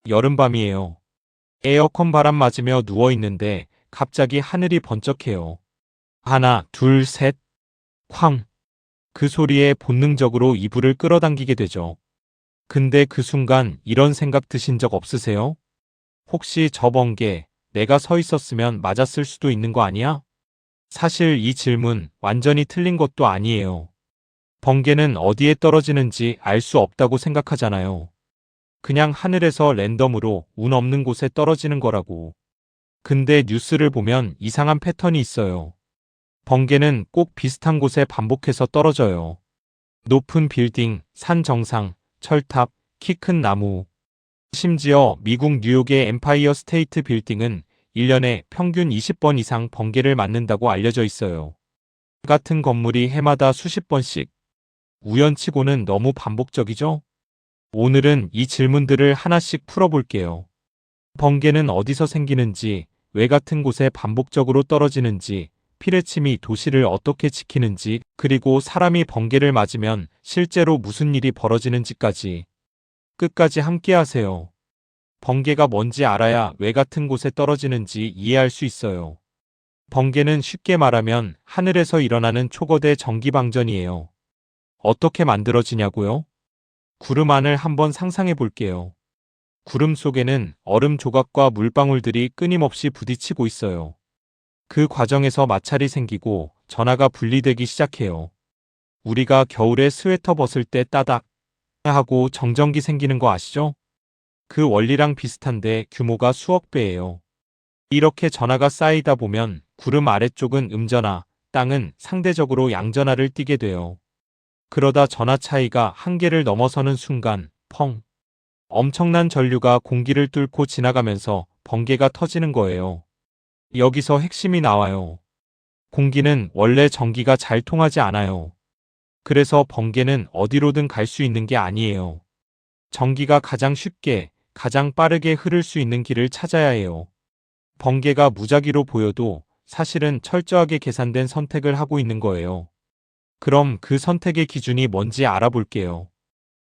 여름밤이에요. 에어컨 바람 맞으며 누워있는데 갑자기 하늘이 번쩍해요. 하나, 둘, 셋, 쾅. 그 소리에 본능적으로 이불을 끌어당기게 되죠. 근데 그 순간 이런 생각 드신 적 없으세요? 혹시 저 번개, 내가 서 있었으면 맞았을 수도 있는 거 아니야? 사실 이 질문 완전히 틀린 것도 아니에요. 번개는 어디에 떨어지는지 알 수 없다고 생각하잖아요. 그냥 하늘에서 랜덤으로 운 없는 곳에 떨어지는 거라고. 근데 뉴스를 보면 이상한 패턴이 있어요. 번개는 꼭 비슷한 곳에 반복해서 떨어져요. 높은 빌딩, 산 정상, 철탑, 키 큰 나무. 심지어 미국 뉴욕의 엠파이어 스테이트 빌딩은 1년에 평균 20번 이상 번개를 맞는다고 알려져 있어요. 같은 건물이 해마다 수십 번씩. 우연치고는 너무 반복적이죠? 오늘은 이 질문들을 하나씩 풀어볼게요. 번개는 어디서 생기는지, 왜 같은 곳에 반복적으로 떨어지는지, 피레침이 도시를 어떻게 지키는지, 그리고 사람이 번개를 맞으면 실제로 무슨 일이 벌어지는지까지 끝까지 함께 하세요. 번개가 뭔지 알아야 왜 같은 곳에 떨어지는지 이해할 수 있어요. 번개는 쉽게 말하면 하늘에서 일어나는 초거대 전기방전이에요. 어떻게 만들어지냐고요? 구름 안을 한번 상상해 볼게요. 구름 속에는 얼음 조각과 물방울들이 끊임없이 부딪히고 있어요. 그 과정에서 마찰이 생기고 전하가 분리되기 시작해요. 우리가 겨울에 스웨터 벗을 때 따닥 하고 정전기 생기는 거 아시죠? 그 원리랑 비슷한데 규모가 수억 배예요. 이렇게 전하가 쌓이다 보면 구름 아래쪽은 음전하, 땅은 상대적으로 양전하를 띠게 돼요. 그러다 전하 차이가 한계를 넘어서는 순간 펑! 엄청난 전류가 공기를 뚫고 지나가면서 번개가 터지는 거예요. 여기서 핵심이 나와요. 공기는 원래 전기가 잘 통하지 않아요. 그래서 번개는 어디로든 갈 수 있는 게 아니에요. 전기가 가장 쉽게, 가장 빠르게 흐를 수 있는 길을 찾아야 해요. 번개가 무작위로 보여도 사실은 철저하게 계산된 선택을 하고 있는 거예요. 그럼 그 선택의 기준이 뭔지 알아볼게요.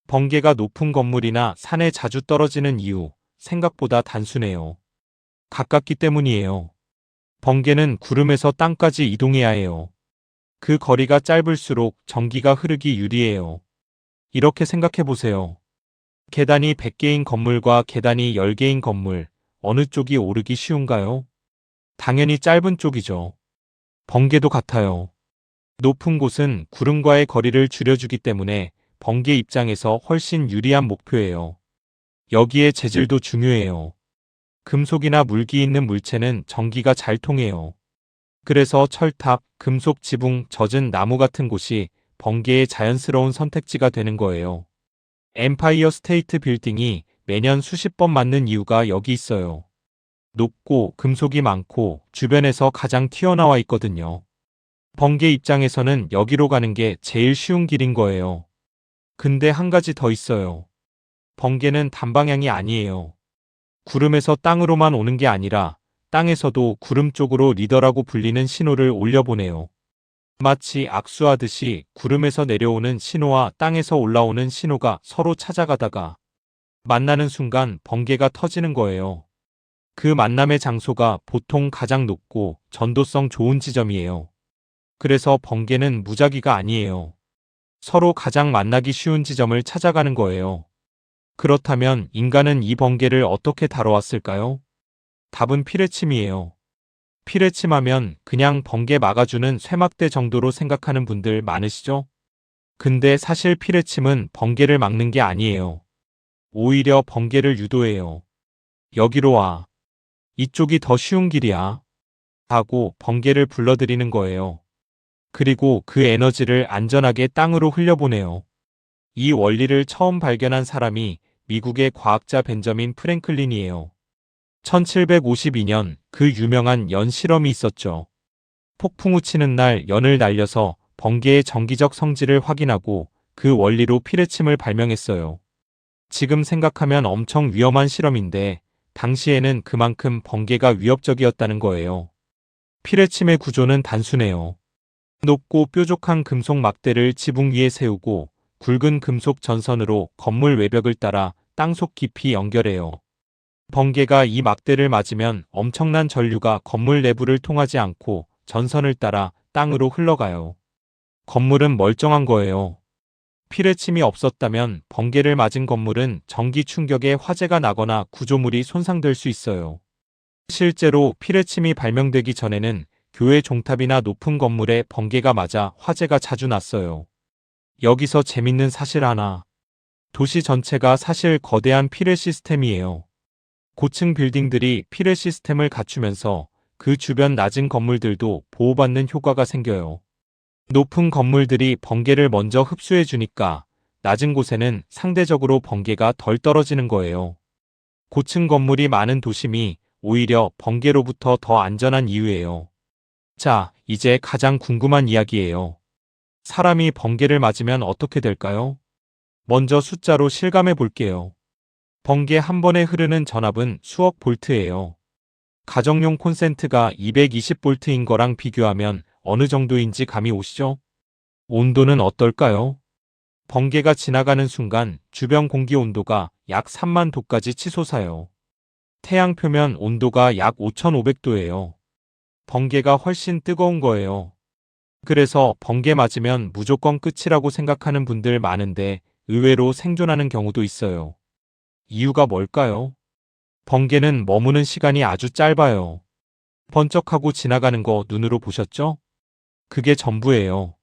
번개가 높은 건물이나 산에 자주 떨어지는 이유, 생각보다 단순해요. 가깝기 때문이에요. 번개는 구름에서 땅까지 이동해야 해요. 그 거리가 짧을수록 전기가 흐르기 유리해요. 이렇게 생각해 보세요. 계단이 100개인 건물과 계단이 10개인 건물, 어느 쪽이 오르기 쉬운가요? 당연히 짧은 쪽이죠. 번개도 같아요. 높은 곳은 구름과의 거리를 줄여주기 때문에 번개 입장에서 훨씬 유리한 목표예요. 여기에 재질도 중요해요. 금속이나 물기 있는 물체는 전기가 잘 통해요. 그래서 철탑, 금속 지붕, 젖은 나무 같은 곳이 번개의 자연스러운 선택지가 되는 거예요. 엠파이어 스테이트 빌딩이 매년 수십 번 맞는 이유가 여기 있어요. 높고 금속이 많고 주변에서 가장 튀어나와 있거든요. 번개 입장에서는 여기로 가는 게 제일 쉬운 길인 거예요. 근데 한 가지 더 있어요. 번개는 단방향이 아니에요. 구름에서 땅으로만 오는 게 아니라 땅에서도 구름 쪽으로 리더라고 불리는 신호를 올려보내요. 마치 악수하듯이 구름에서 내려오는 신호와 땅에서 올라오는 신호가 서로 찾아가다가 만나는 순간 번개가 터지는 거예요. 그 만남의 장소가 보통 가장 높고 전도성 좋은 지점이에요. 그래서 번개는 무작위가 아니에요. 서로 가장 만나기 쉬운 지점을 찾아가는 거예요. 그렇다면 인간은 이 번개를 어떻게 다뤄왔을까요? 답은 피레침이에요. 피레침하면 그냥 번개 막아주는 쇠막대 정도로 생각하는 분들 많으시죠? 근데 사실 피레침은 번개를 막는 게 아니에요. 오히려 번개를 유도해요. 여기로 와. 이쪽이 더 쉬운 길이야. 하고 번개를 불러들이는 거예요. 그리고 그 에너지를 안전하게 땅으로 흘려보내요. 이 원리를 처음 발견한 사람이 미국의 과학자 벤저민 프랭클린이에요. 1752년 그 유명한 연 실험이 있었죠. 폭풍우 치는 날 연을 날려서 번개의 정기적 성질을 확인하고 그 원리로 피레침을 발명했어요. 지금 생각하면 엄청 위험한 실험인데 당시에는 그만큼 번개가 위협적이었다는 거예요. 피레침의 구조는 단순해요. 높고 뾰족한 금속 막대를 지붕 위에 세우고 굵은 금속 전선으로 건물 외벽을 따라 땅속 깊이 연결해요. 번개가 이 막대를 맞으면 엄청난 전류가 건물 내부를 통하지 않고 전선을 따라 땅으로 흘러가요. 건물은 멀쩡한 거예요. 피뢰침이 없었다면 번개를 맞은 건물은 전기 충격에 화재가 나거나 구조물이 손상될 수 있어요. 실제로 피뢰침이 발명되기 전에는 교회 종탑이나 높은 건물에 번개가 맞아 화재가 자주 났어요. 여기서 재밌는 사실 하나. 도시 전체가 사실 거대한 피뢰 시스템이에요. 고층 빌딩들이 피뢰 시스템을 갖추면서 그 주변 낮은 건물들도 보호받는 효과가 생겨요. 높은 건물들이 번개를 먼저 흡수해 주니까 낮은 곳에는 상대적으로 번개가 덜 떨어지는 거예요. 고층 건물이 많은 도심이 오히려 번개로부터 더 안전한 이유예요. 자, 이제 가장 궁금한 이야기예요. 사람이 번개를 맞으면 어떻게 될까요? 먼저 숫자로 실감해 볼게요. 번개 한 번에 흐르는 전압은 수억 볼트예요. 가정용 콘센트가 220볼트인 거랑 비교하면 어느 정도인지 감이 오시죠? 온도는 어떨까요? 번개가 지나가는 순간 주변 공기 온도가 약 3만 도까지 치솟아요. 태양 표면 온도가 약 5,500도예요. 번개가 훨씬 뜨거운 거예요. 그래서 번개 맞으면 무조건 끝이라고 생각하는 분들 많은데 의외로 생존하는 경우도 있어요. 이유가 뭘까요? 번개는 머무는 시간이 아주 짧아요. 번쩍하고 지나가는 거 눈으로 보셨죠? 그게 전부예요.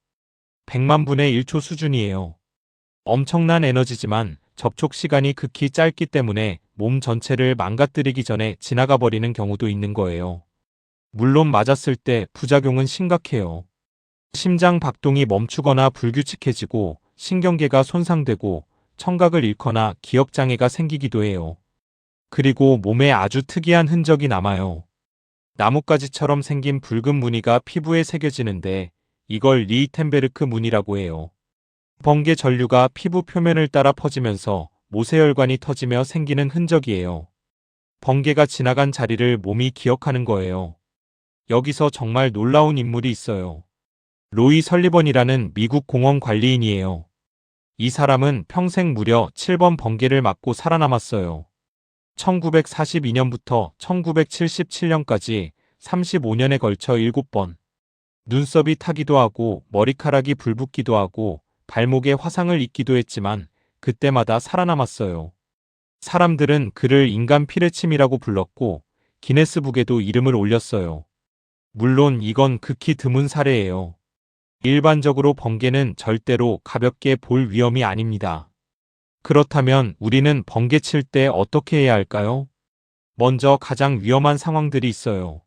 100만 분의 1초 수준이에요. 엄청난 에너지지만 접촉 시간이 극히 짧기 때문에 몸 전체를 망가뜨리기 전에 지나가 버리는 경우도 있는 거예요. 물론 맞았을 때 부작용은 심각해요. 심장 박동이 멈추거나 불규칙해지고 신경계가 손상되고 청각을 잃거나 기억장애가 생기기도 해요. 그리고 몸에 아주 특이한 흔적이 남아요. 나뭇가지처럼 생긴 붉은 무늬가 피부에 새겨지는데 이걸 리히텐베르크 무늬라고 해요. 번개 전류가 피부 표면을 따라 퍼지면서 모세혈관이 터지며 생기는 흔적이에요. 번개가 지나간 자리를 몸이 기억하는 거예요. 여기서 정말 놀라운 인물이 있어요. 로이 설리번이라는 미국 공원 관리인이에요. 이 사람은 평생 무려 7번 번개를 맞고 살아남았어요. 1942년부터 1977년까지 35년에 걸쳐 7번. 눈썹이 타기도 하고 머리카락이 불붙기도 하고 발목에 화상을 입기도 했지만 그때마다 살아남았어요. 사람들은 그를 인간 피뢰침이라고 불렀고 기네스북에도 이름을 올렸어요. 물론 이건 극히 드문 사례예요. 일반적으로 번개는 절대로 가볍게 볼 위험이 아닙니다. 그렇다면 우리는 번개 칠 때 어떻게 해야 할까요? 먼저 가장 위험한 상황들이 있어요.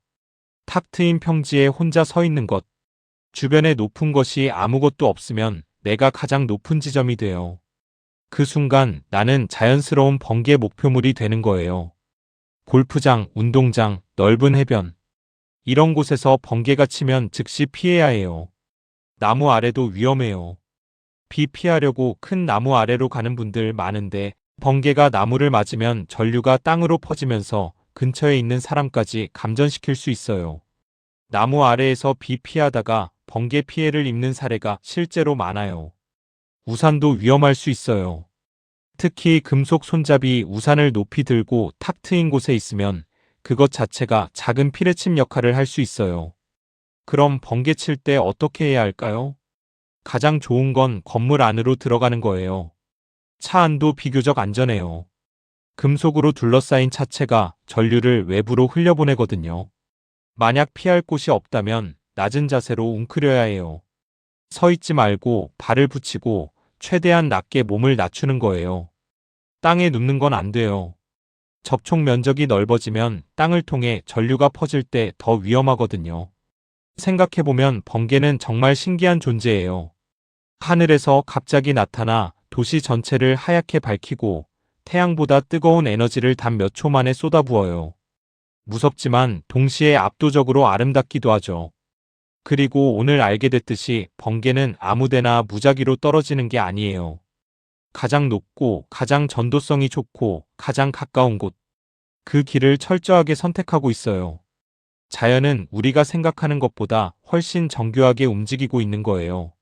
탁 트인 평지에 혼자 서 있는 것. 주변에 높은 것이 아무것도 없으면 내가 가장 높은 지점이 돼요. 그 순간 나는 자연스러운 번개 목표물이 되는 거예요. 골프장, 운동장, 넓은 해변. 이런 곳에서 번개가 치면 즉시 피해야 해요. 나무 아래도 위험해요. 비 피하려고 큰 나무 아래로 가는 분들 많은데 번개가 나무를 맞으면 전류가 땅으로 퍼지면서 근처에 있는 사람까지 감전시킬 수 있어요. 나무 아래에서 비 피하다가 번개 피해를 입는 사례가 실제로 많아요. 우산도 위험할 수 있어요. 특히 금속 손잡이 우산을 높이 들고 탁 트인 곳에 있으면 그것 자체가 작은 피뢰침 역할을 할 수 있어요. 그럼 번개 칠 때 어떻게 해야 할까요? 가장 좋은 건 건물 안으로 들어가는 거예요. 차 안도 비교적 안전해요. 금속으로 둘러싸인 차체가 전류를 외부로 흘려보내거든요. 만약 피할 곳이 없다면 낮은 자세로 웅크려야 해요. 서 있지 말고 발을 붙이고 최대한 낮게 몸을 낮추는 거예요. 땅에 눕는 건 안 돼요. 접촉 면적이 넓어지면 땅을 통해 전류가 퍼질 때 더 위험하거든요. 생각해보면 번개는 정말 신기한 존재예요. 하늘에서 갑자기 나타나 도시 전체를 하얗게 밝히고 태양보다 뜨거운 에너지를 단 몇 초 만에 쏟아부어요. 무섭지만 동시에 압도적으로 아름답기도 하죠. 그리고 오늘 알게 됐듯이 번개는 아무데나 무작위로 떨어지는 게 아니에요. 가장 높고 가장 전도성이 좋고 가장 가까운 곳. 그 길을 철저하게 선택하고 있어요. 자연은 우리가 생각하는 것보다 훨씬 정교하게 움직이고 있는 거예요.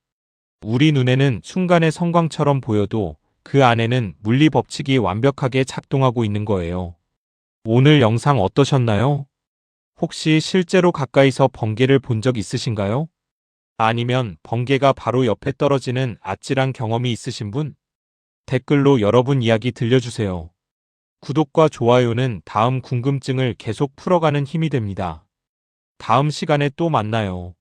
우리 눈에는 순간의 성광처럼 보여도 그 안에는 물리 법칙이 완벽하게 작동하고 있는 거예요. 오늘 영상 어떠셨나요? 혹시 실제로 가까이서 번개를 본 적 있으신가요? 아니면 번개가 바로 옆에 떨어지는 아찔한 경험이 있으신 분? 댓글로 여러분 이야기 들려주세요. 구독과 좋아요는 다음 궁금증을 계속 풀어가는 힘이 됩니다. 다음 시간에 또 만나요.